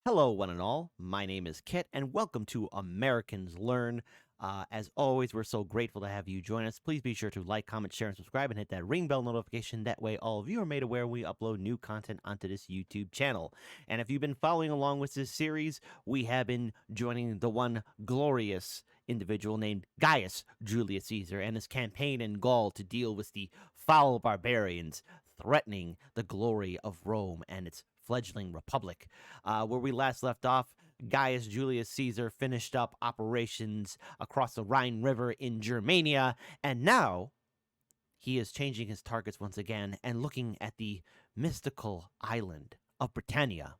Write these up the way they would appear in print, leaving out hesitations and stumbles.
Hello, one and all. My name is Kit, and welcome to Americans Learn. As always, we're so grateful to have you join us. Please be sure to like, comment, share, and subscribe, and hit that ring bell notification. That way, all of you are made aware we upload new content onto this YouTube channel. And if you've been following along with this series, we have been joining the one glorious individual named Gaius Julius Caesar and his campaign in Gaul to deal with the foul barbarians threatening the glory of Rome and its fledgling republic. Where we last left off, Gaius Julius Caesar finished up operations across the Rhine River in Germania, and now he is changing his targets once again and looking at the mystical island of Britannia.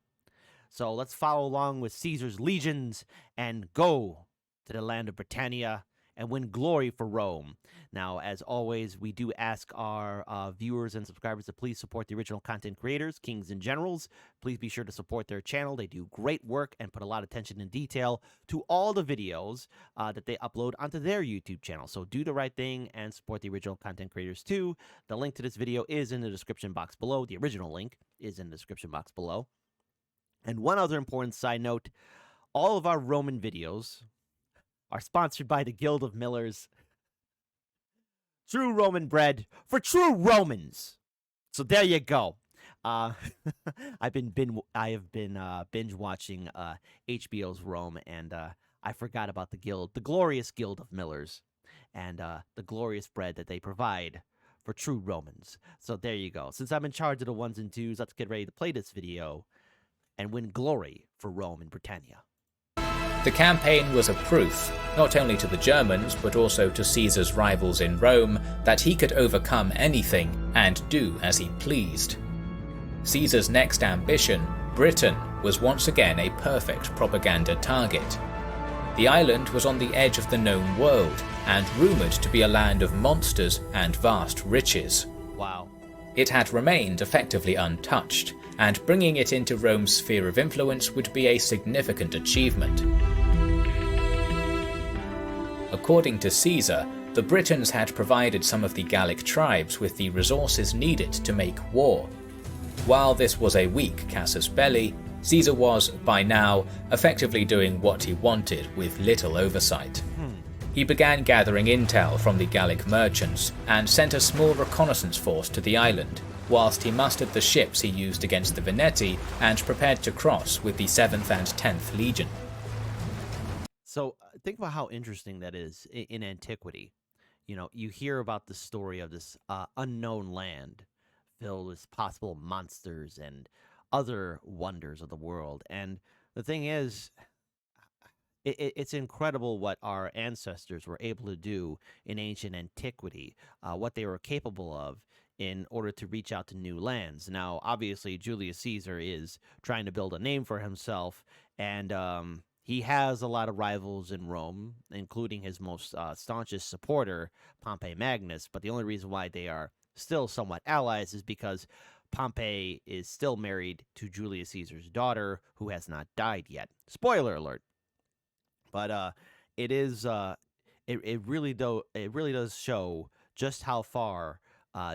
So let's follow along with Caesar's legions and go to the land of Britannia and win glory for Rome. Now, as always, we do ask our viewers and subscribers to please support the original content creators, Kings and Generals. Please be sure to support their channel. They do great work and put a lot of attention and detail to all the videos that they upload onto their YouTube channel. So do the right thing and support the original content creators too. The link to this video is in the description box below. The original link is in the description box below. And one other important side note, all of our Roman videos are sponsored by the Guild of Millers. True Roman bread for true Romans. So there you go. I have been binge watching HBO's Rome, and I forgot about the glorious Guild of Millers, and the glorious bread that they provide for true Romans. So there you go. Since I'm in charge of the ones and twos, let's get ready to play this video and win glory for Rome and Britannia. The campaign was a proof, not only to the Germans but also to Caesar's rivals in Rome, that he could overcome anything and do as he pleased. Caesar's next ambition, Britain, was once again a perfect propaganda target. The island was on the edge of the known world and rumoured to be a land of monsters and vast riches. Wow. It had remained effectively untouched, and bringing it into Rome's sphere of influence would be a significant achievement. According to Caesar, the Britons had provided some of the Gallic tribes with the resources needed to make war. While this was a weak casus belli, Caesar was, by now, effectively doing what he wanted with little oversight. He began gathering intel from the Gallic merchants and sent a small reconnaissance force to the island, whilst he mustered the ships he used against the Veneti and prepared to cross with the 7th and 10th Legion. So think about how interesting that is in antiquity. You know, you hear about the story of this unknown land filled with possible monsters and other wonders of the world. And the thing is, it's incredible what our ancestors were able to do in ancient antiquity, what they were capable of in order to reach out to new lands. Now, obviously, Julius Caesar is trying to build a name for himself, and he has a lot of rivals in Rome, including his most staunchest supporter, Pompey Magnus. But the only reason why they are still somewhat allies is because Pompey is still married to Julius Caesar's daughter, who has not died yet. Spoiler alert. But it really does show just how far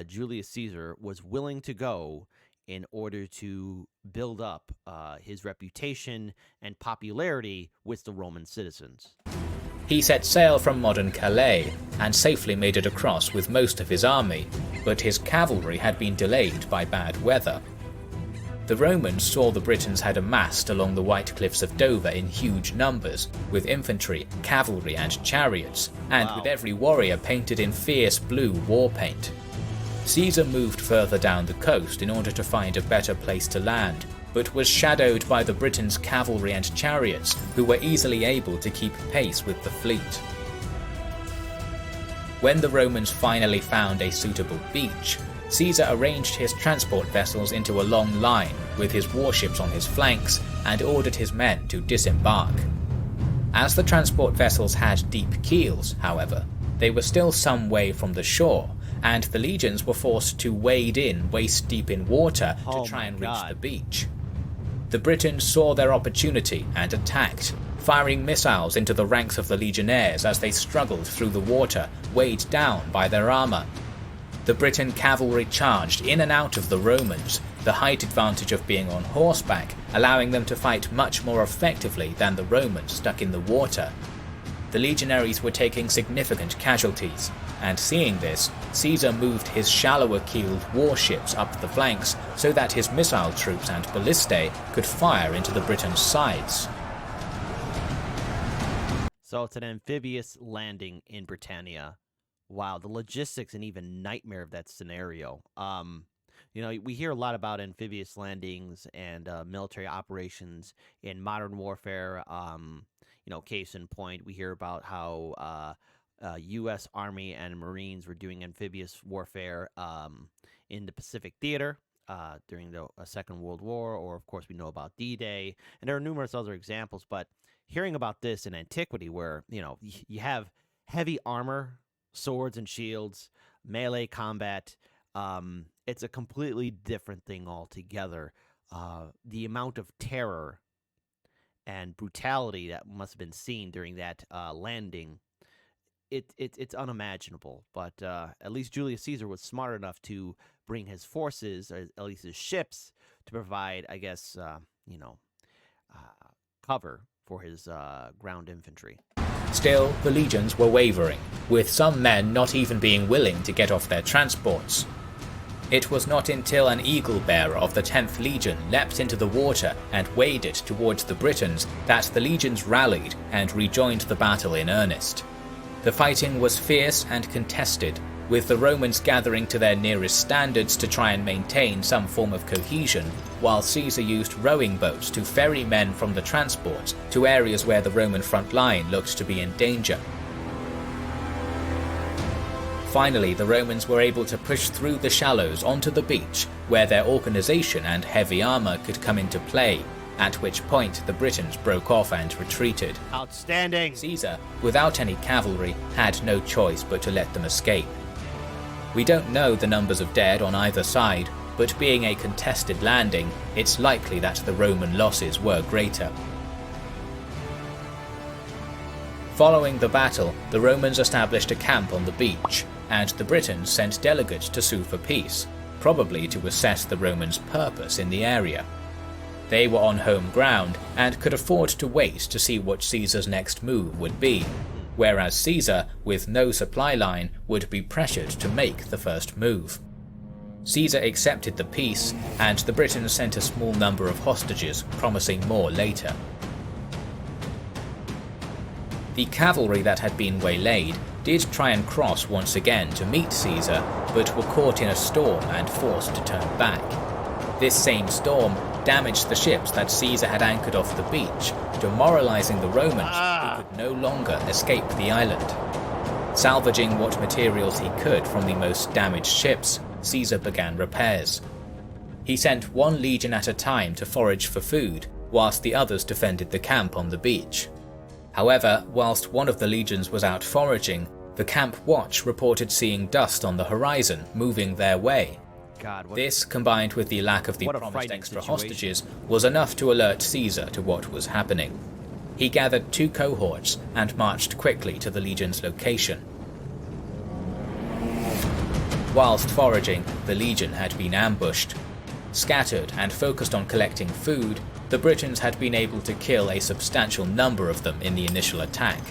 Julius Caesar was willing to go in order to build up his reputation and popularity with the Roman citizens. He set sail from modern Calais and safely made it across with most of his army, but his cavalry had been delayed by bad weather. The Romans saw the Britons had amassed along the White Cliffs of Dover in huge numbers, with infantry, cavalry and chariots, and with every warrior painted in fierce blue war paint. Caesar moved further down the coast in order to find a better place to land, but was shadowed by the Britons' cavalry and chariots, who were easily able to keep pace with the fleet. When the Romans finally found a suitable beach, Caesar arranged his transport vessels into a long line with his warships on his flanks and ordered his men to disembark. As the transport vessels had deep keels, however, they were still some way from the shore, and the legions were forced to wade in waist-deep in water to try and reach the beach. The Britons saw their opportunity and attacked, firing missiles into the ranks of the legionnaires as they struggled through the water, weighed down by their armour. The Briton cavalry charged in and out of the Romans, the height advantage of being on horseback allowing them to fight much more effectively than the Romans stuck in the water. The legionaries were taking significant casualties, and seeing this, Caesar moved his shallower-keeled warships up the flanks so that his missile troops and ballistae could fire into the Britons' sides. So it's an amphibious landing in Britannia. Wow, the logistics and even nightmare of that scenario. We hear a lot about amphibious landings and military operations in modern warfare. Case in point, we hear about how U.S. Army and Marines were doing amphibious warfare in the Pacific Theater during the Second World War, or of course we know about D-Day, and there are numerous other examples. But hearing about this in antiquity, where you have heavy armor, swords and shields, melee combat, it's a completely different thing altogether. The amount of terror and brutality that must have been seen during that landing, it's unimaginable. But at least Julius Caesar was smart enough to bring his forces, or at least his ships, to provide, I guess, cover for his ground infantry. Still, the legions were wavering, with some men not even being willing to get off their transports. It was not until an eagle-bearer of the 10th Legion leapt into the water and waded towards the Britons that the legions rallied and rejoined the battle in earnest. The fighting was fierce and contested, with the Romans gathering to their nearest standards to try and maintain some form of cohesion, while Caesar used rowing boats to ferry men from the transports to areas where the Roman front line looked to be in danger. Finally, the Romans were able to push through the shallows onto the beach, where their organisation and heavy armour could come into play, at which point the Britons broke off and retreated. Outstanding! Caesar, without any cavalry, had no choice but to let them escape. We don't know the numbers of dead on either side, but being a contested landing, it's likely that the Roman losses were greater. Following the battle, the Romans established a camp on the beach, and the Britons sent delegates to sue for peace, probably to assess the Romans' purpose in the area. They were on home ground and could afford to wait to see what Caesar's next move would be, whereas Caesar, with no supply line, would be pressured to make the first move. Caesar accepted the peace, and the Britons sent a small number of hostages, promising more later. The cavalry that had been waylaid did try and cross once again to meet Caesar, but were caught in a storm and forced to turn back. This same storm damaged the ships that Caesar had anchored off the beach, demoralizing the Romans, who could no longer escape the island. Salvaging what materials he could from the most damaged ships, Caesar began repairs. He sent one legion at a time to forage for food, whilst the others defended the camp on the beach. However, whilst one of the legions was out foraging, the camp watch reported seeing dust on the horizon moving their way. This, combined with the lack of the promised extra hostages, was enough to alert Caesar to what was happening. He gathered 2 cohorts and marched quickly to the legion's location. Whilst foraging, the legion had been ambushed. Scattered and focused on collecting food, the Britons had been able to kill a substantial number of them in the initial attack.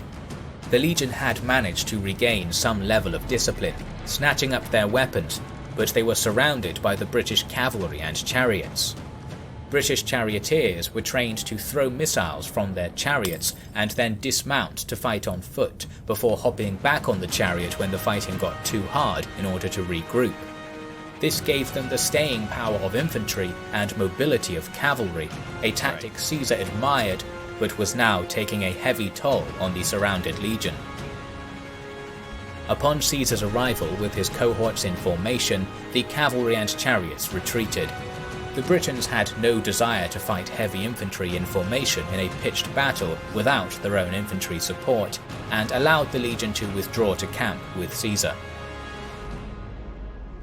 The legion had managed to regain some level of discipline, snatching up their weapons, but they were surrounded by the British cavalry and chariots. British charioteers were trained to throw missiles from their chariots and then dismount to fight on foot, before hopping back on the chariot when the fighting got too hard in order to regroup. This gave them the staying power of infantry and mobility of cavalry, a tactic Caesar admired, but was now taking a heavy toll on the surrounded legion. Upon Caesar's arrival with his cohorts in formation, the cavalry and chariots retreated. The Britons had no desire to fight heavy infantry in formation in a pitched battle without their own infantry support, and allowed the legion to withdraw to camp with Caesar.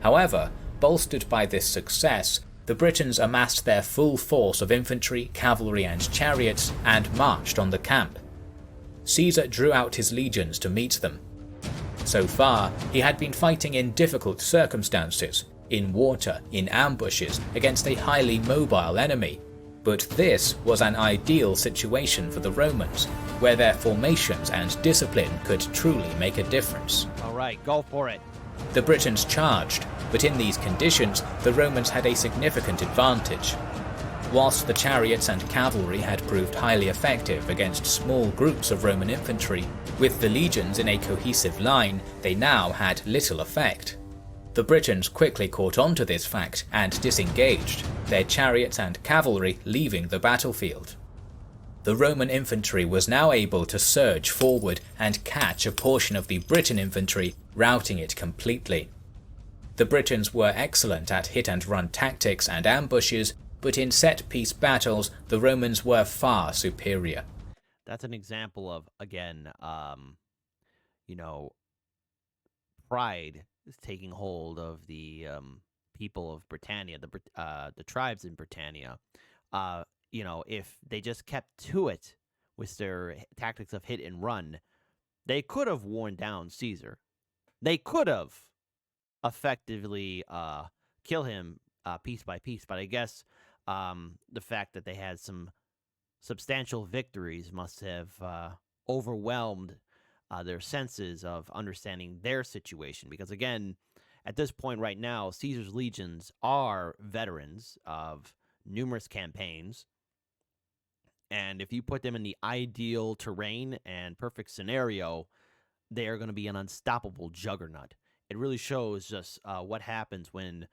However, bolstered by this success, the Britons amassed their full force of infantry, cavalry and chariots and marched on the camp. Caesar drew out his legions to meet them. So far, he had been fighting in difficult circumstances, in water, in ambushes, against a highly mobile enemy. But this was an ideal situation for the Romans, where their formations and discipline could truly make a difference. All right, go for it. The Britons charged, but in these conditions, the Romans had a significant advantage. Whilst the chariots and cavalry had proved highly effective against small groups of Roman infantry, with the legions in a cohesive line, they now had little effect. The Britons quickly caught on to this fact and disengaged, their chariots and cavalry leaving the battlefield. The Roman infantry was now able to surge forward and catch a portion of the Briton infantry, routing it completely. The Britons were excellent at hit-and-run tactics and ambushes, but in set-piece battles, the Romans were far superior. That's an example of, again, pride is taking hold of the people of Britannia, the tribes in Britannia. If they just kept to it with their tactics of hit and run, they could have worn down Caesar. They could have effectively kill him piece by piece. But I guess the fact that they had some substantial victories must have overwhelmed their senses of understanding their situation. Because again, at this point right now, Caesar's legions are veterans of numerous campaigns. And if you put them in the ideal terrain and perfect scenario, they are going to be an unstoppable juggernaut. It really shows just what happens when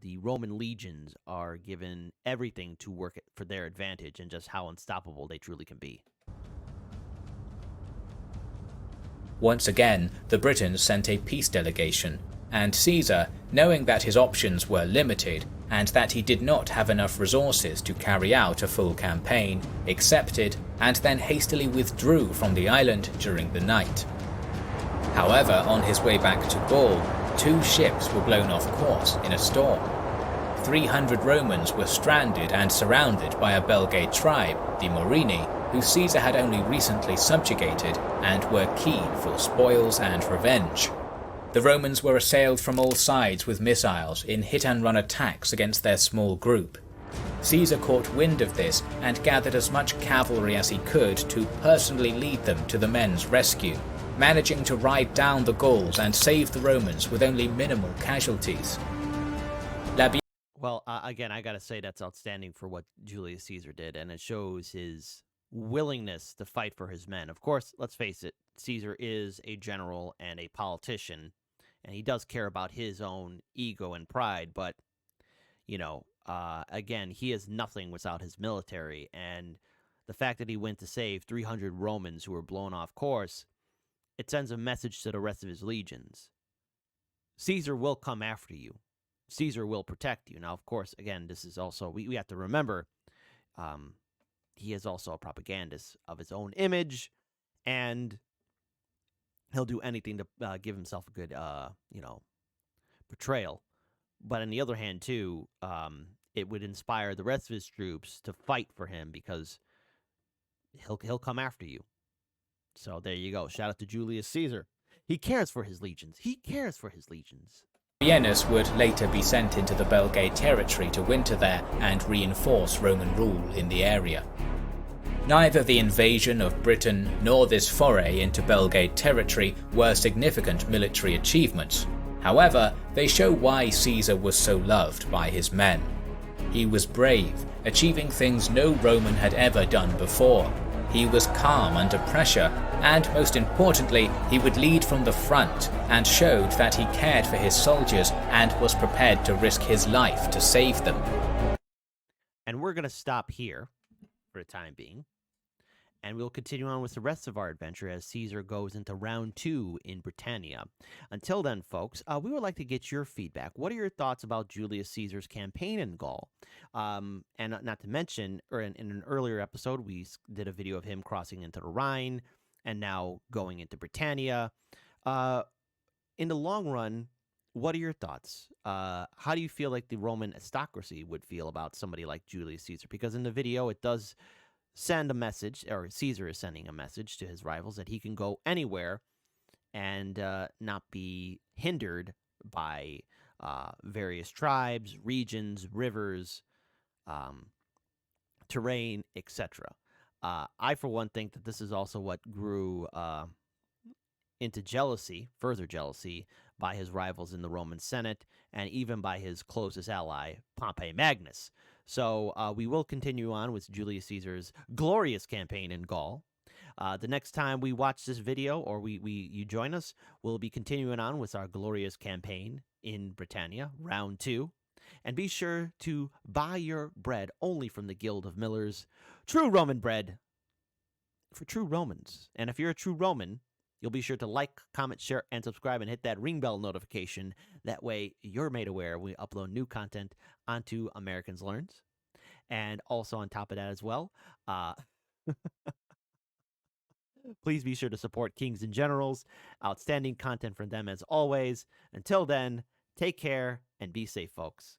the Roman legions are given everything to work for their advantage and just how unstoppable they truly can be. Once again, the Britons sent a peace delegation, and Caesar, knowing that his options were limited and that he did not have enough resources to carry out a full campaign, accepted and then hastily withdrew from the island during the night. However, on his way back to Gaul, 2 ships were blown off course in a storm. 300 Romans were stranded and surrounded by a Belgae tribe, the Morini, who Caesar had only recently subjugated and were keen for spoils and revenge. The Romans were assailed from all sides with missiles in hit-and-run attacks against their small group. Caesar caught wind of this and gathered as much cavalry as he could to personally lead them to the men's rescue, managing to ride down the Gauls and save the Romans with only minimal casualties. Well, again, I got to say that's outstanding for what Julius Caesar did, and it shows his willingness to fight for his men. Of course, let's face it, Caesar is a general and a politician, and he does care about his own ego and pride, but, again, he is nothing without his military, and the fact that he went to save 300 Romans who were blown off course, it sends a message to the rest of his legions. Caesar will come after you. Caesar will protect you. Now, of course, again, this is also, we have to remember, he is also a propagandist of his own image, and he'll do anything to give himself a good, portrayal. But on the other hand, too, it would inspire the rest of his troops to fight for him because he'll come after you. So there you go. Shout out to Julius Caesar. He cares for his legions. He cares for his legions. Labienus would later be sent into the Belgae territory to winter there and reinforce Roman rule in the area. Neither the invasion of Britain nor this foray into Belgae territory were significant military achievements. However, they show why Caesar was so loved by his men. He was brave, achieving things no Roman had ever done before. He was calm under pressure, and most importantly, he would lead from the front and showed that he cared for his soldiers and was prepared to risk his life to save them. And we're going to stop here for the time being, and we'll continue on with the rest of our adventure as Caesar goes into round 2 in Britannia. Until then, folks, we would like to get your feedback. What are your thoughts about Julius Caesar's campaign in Gaul? And not to mention, or in an earlier episode, we did a video of him crossing into the Rhine and now going into Britannia. In the long run, what are your thoughts? How do you feel like the Roman aristocracy would feel about somebody like Julius Caesar? Because in the video, it does send a message, or Caesar is sending a message to his rivals that he can go anywhere and not be hindered by various tribes, regions, rivers, um, terrain, etc. I, for one, think that this is also what grew into jealousy, further jealousy, by his rivals in the Roman Senate and even by his closest ally, Pompey Magnus. So we will continue on with Julius Caesar's glorious campaign in Gaul. The next time we watch this video or you join us, we'll be continuing on with our glorious campaign in Britannia, round 2. And be sure to buy your bread only from the Guild of Millers. True Roman bread for true Romans. And if you're a true Roman, you'll be sure to like, comment, share, and subscribe and hit that ring bell notification. That way you're made aware when we upload new content onto Americans Learns. And also on top of that as well, please be sure to support Kings and Generals. Outstanding content from them as always. Until then, take care and be safe, folks.